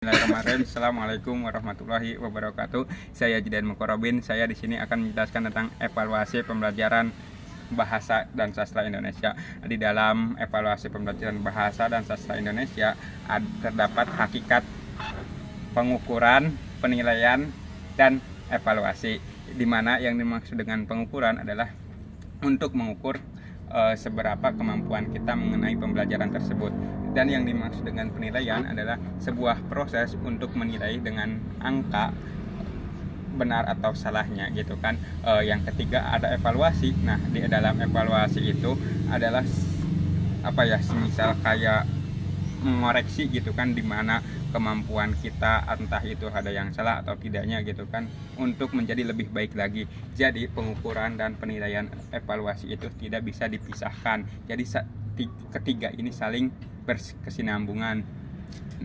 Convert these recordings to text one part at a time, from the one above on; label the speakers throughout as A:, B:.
A: Bismillahirrahmanirrahim. Assalamualaikum warahmatullahi wabarakatuh. Saya Jidan Mukorobin. Saya di sini akan menjelaskan tentang evaluasi pembelajaran bahasa dan sastra Indonesia. Di dalam evaluasi pembelajaran bahasa dan sastra Indonesia terdapat hakikat pengukuran, penilaian, dan evaluasi. Di mana yang dimaksud dengan pengukuran adalah untuk mengukur seberapa kemampuan kita mengenai pembelajaran tersebut, dan yang dimaksud dengan penilaian adalah sebuah proses untuk menilai dengan angka benar atau salahnya gitu kan. Yang ketiga ada evaluasi. Nah, di dalam evaluasi itu adalah semisal kayak mengoreksi gitu kan, dimana kemampuan kita entah itu ada yang salah atau tidaknya gitu kan, untuk menjadi lebih baik lagi. Jadi pengukuran dan penilaian evaluasi itu tidak bisa dipisahkan. Jadi ketiga ini saling berkesinambungan.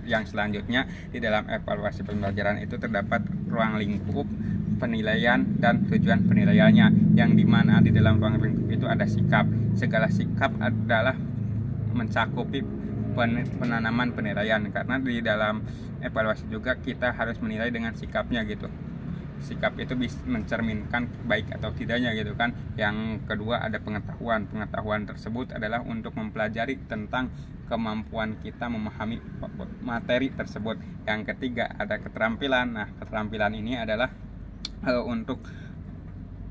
A: Yang selanjutnya di dalam evaluasi pembelajaran itu terdapat ruang lingkup penilaian dan tujuan penilaiannya, yang dimana di dalam ruang lingkup itu ada sikap. Segala sikap adalah mencakupi penanaman penilaian, karena di dalam evaluasi juga kita harus menilai dengan sikapnya gitu. Sikap itu bisa mencerminkan baik atau tidaknya gitu kan. Yang kedua ada pengetahuan. Pengetahuan tersebut adalah untuk mempelajari tentang kemampuan kita memahami materi tersebut. Yang ketiga ada keterampilan. Nah, keterampilan ini adalah untuk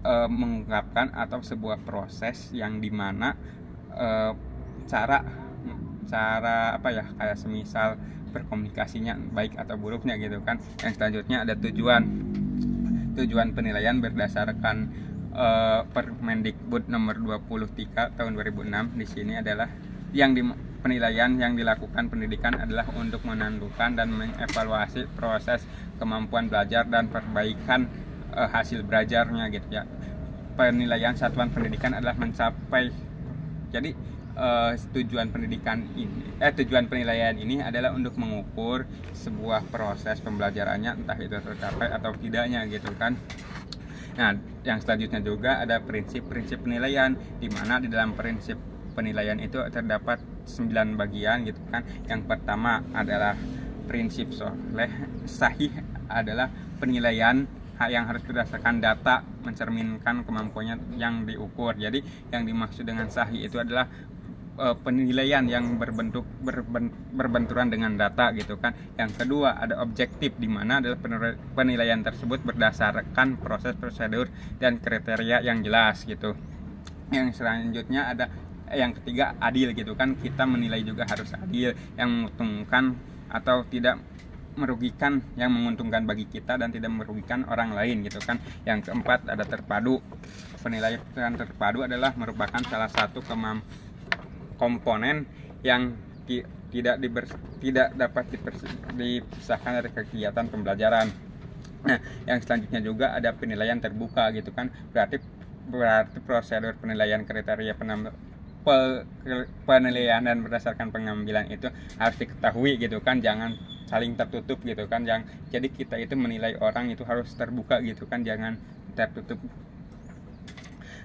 A: mengungkapkan atau sebuah proses yang dimana cara kayak semisal berkomunikasinya baik atau buruknya gitu kan. Yang selanjutnya ada tujuan penilaian berdasarkan Permendikbud nomor 23 tahun 2006. Di sini adalah penilaian yang dilakukan pendidikan adalah untuk menentukan dan mengevaluasi proses kemampuan belajar dan perbaikan hasil belajarnya gitu ya. Penilaian satuan pendidikan adalah mencapai, jadi tujuan penilaian ini adalah untuk mengukur sebuah proses pembelajarannya entah itu tercapai atau tidaknya gitu kan. Nah, yang selanjutnya juga ada prinsip-prinsip penilaian, di mana di dalam prinsip penilaian itu terdapat 9 bagian gitu kan. Yang pertama adalah prinsip sahih adalah penilaian yang harus berdasarkan data mencerminkan kemampuannya yang diukur. Jadi yang dimaksud dengan sahih itu adalah penilaian yang berbenturan dengan data gitu kan. Yang kedua ada objektif, di mana adalah penilaian tersebut berdasarkan proses, prosedur, dan kriteria yang jelas gitu. Yang selanjutnya ada yang ketiga adil gitu kan. Kita menilai juga harus adil, yang menguntungkan atau tidak merugikan, yang menguntungkan bagi kita dan tidak merugikan orang lain gitu kan. Yang keempat ada terpadu. Penilaian terpadu adalah merupakan salah satu komponen yang tidak dapat dipisahkan dari kegiatan pembelajaran. Nah, yang selanjutnya juga ada penilaian terbuka gitu kan. Berarti prosedur penilaian, kriteria penilaian dan berdasarkan pengambilan itu harus diketahui gitu kan. Jangan saling tertutup gitu kan. Jadi kita itu menilai orang itu harus terbuka gitu kan, jangan tertutup.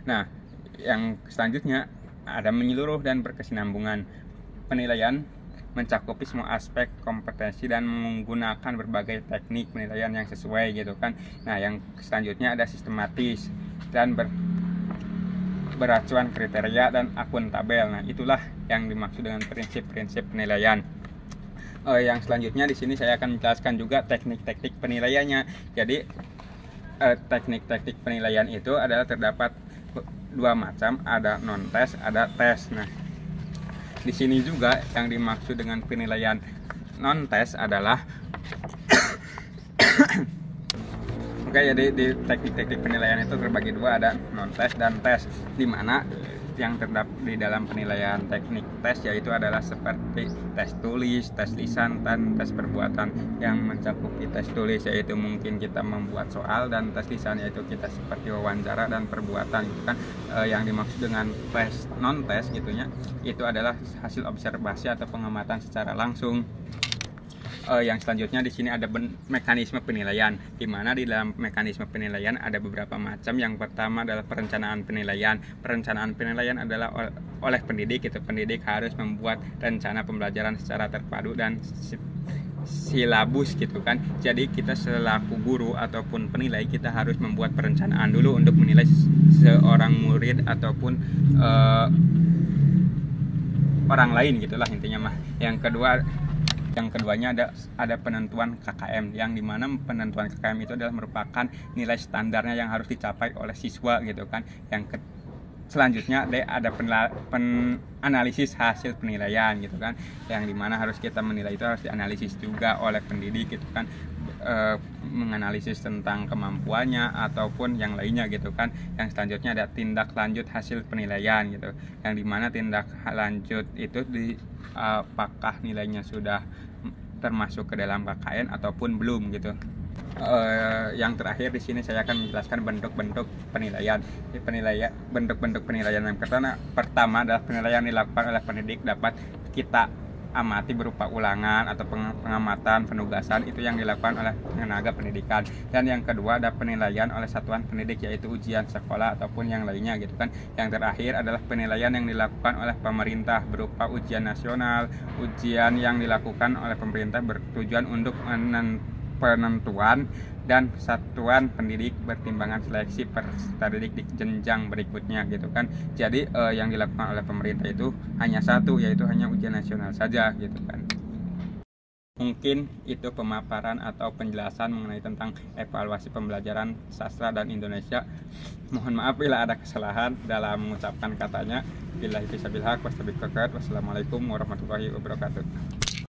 A: Nah, yang selanjutnya ada menyeluruh dan berkesinambungan. Penilaian mencakupi semua aspek kompetensi dan menggunakan berbagai teknik penilaian yang sesuai gitu kan. Nah, yang selanjutnya ada sistematis dan beracuan kriteria dan akuntabel. Nah, itulah yang dimaksud dengan prinsip-prinsip penilaian. Yang selanjutnya di sini saya akan menjelaskan juga teknik-teknik penilaiannya. Jadi teknik-teknik penilaian itu adalah terdapat 2 macam, ada non tes, ada tes. Nah, di sini juga yang dimaksud dengan penilaian non tes adalah jadi di teknik-teknik penilaian itu terbagi 2, ada non tes dan tes, di mana yang terdapat di dalam penilaian teknik tes yaitu adalah seperti tes tulis, tes lisan, dan tes perbuatan. Yang mencakupi tes tulis yaitu mungkin kita membuat soal, dan tes lisan yaitu kita seperti wawancara dan perbuatan gitu kan. Yang dimaksud dengan tes non tes gitunya itu adalah hasil observasi atau pengamatan secara langsung. Yang selanjutnya di sini ada mekanisme penilaian, di mana di dalam mekanisme penilaian ada beberapa macam. Yang pertama adalah perencanaan penilaian. Perencanaan penilaian adalah oleh pendidik. Pendidik harus membuat rencana pembelajaran secara terpadu dan silabus gitu kan. Jadi kita selaku guru ataupun penilai, kita harus membuat perencanaan dulu untuk menilai seorang murid ataupun orang lain gitulah intinya mah. Yang keduanya ada penentuan KKM, yang dimana penentuan KKM itu adalah merupakan nilai standarnya yang harus dicapai oleh siswa gitu kan. Selanjutnya ada analisis hasil penilaian gitu kan, yang dimana harus kita menilai itu harus dianalisis juga oleh pendidik gitu kan, menganalisis tentang kemampuannya ataupun yang lainnya gitu kan. Yang selanjutnya ada tindak lanjut hasil penilaian gitu, yang dimana tindak lanjut itu apakah nilainya sudah termasuk ke dalam KKN ataupun belum gitu. Yang terakhir di sini saya akan menjelaskan bentuk-bentuk penilaian. Bentuk-bentuk penilaian yang pertama adalah penilaian yang dilakukan oleh pendidik dapat kita amati berupa ulangan atau pengamatan, penugasan, itu yang dilakukan oleh tenaga pendidikan. Dan yang kedua ada penilaian oleh satuan pendidik, yaitu ujian sekolah ataupun yang lainnya gitu kan. Yang terakhir adalah penilaian yang dilakukan oleh pemerintah berupa ujian nasional, ujian yang dilakukan oleh pemerintah bertujuan untuk penentuan dan satuan pendidik pertimbangan seleksi peserta didik di jenjang berikutnya gitu kan. Jadi yang dilakukan oleh pemerintah itu hanya satu, yaitu hanya ujian nasional saja gitu kan. Mungkin itu pemaparan atau penjelasan mengenai tentang evaluasi pembelajaran sastra dan Indonesia. Mohon maaf bila ada kesalahan dalam mengucapkan katanya. Billahi fisabilillah, wassalamualaikum warahmatullahi wabarakatuh.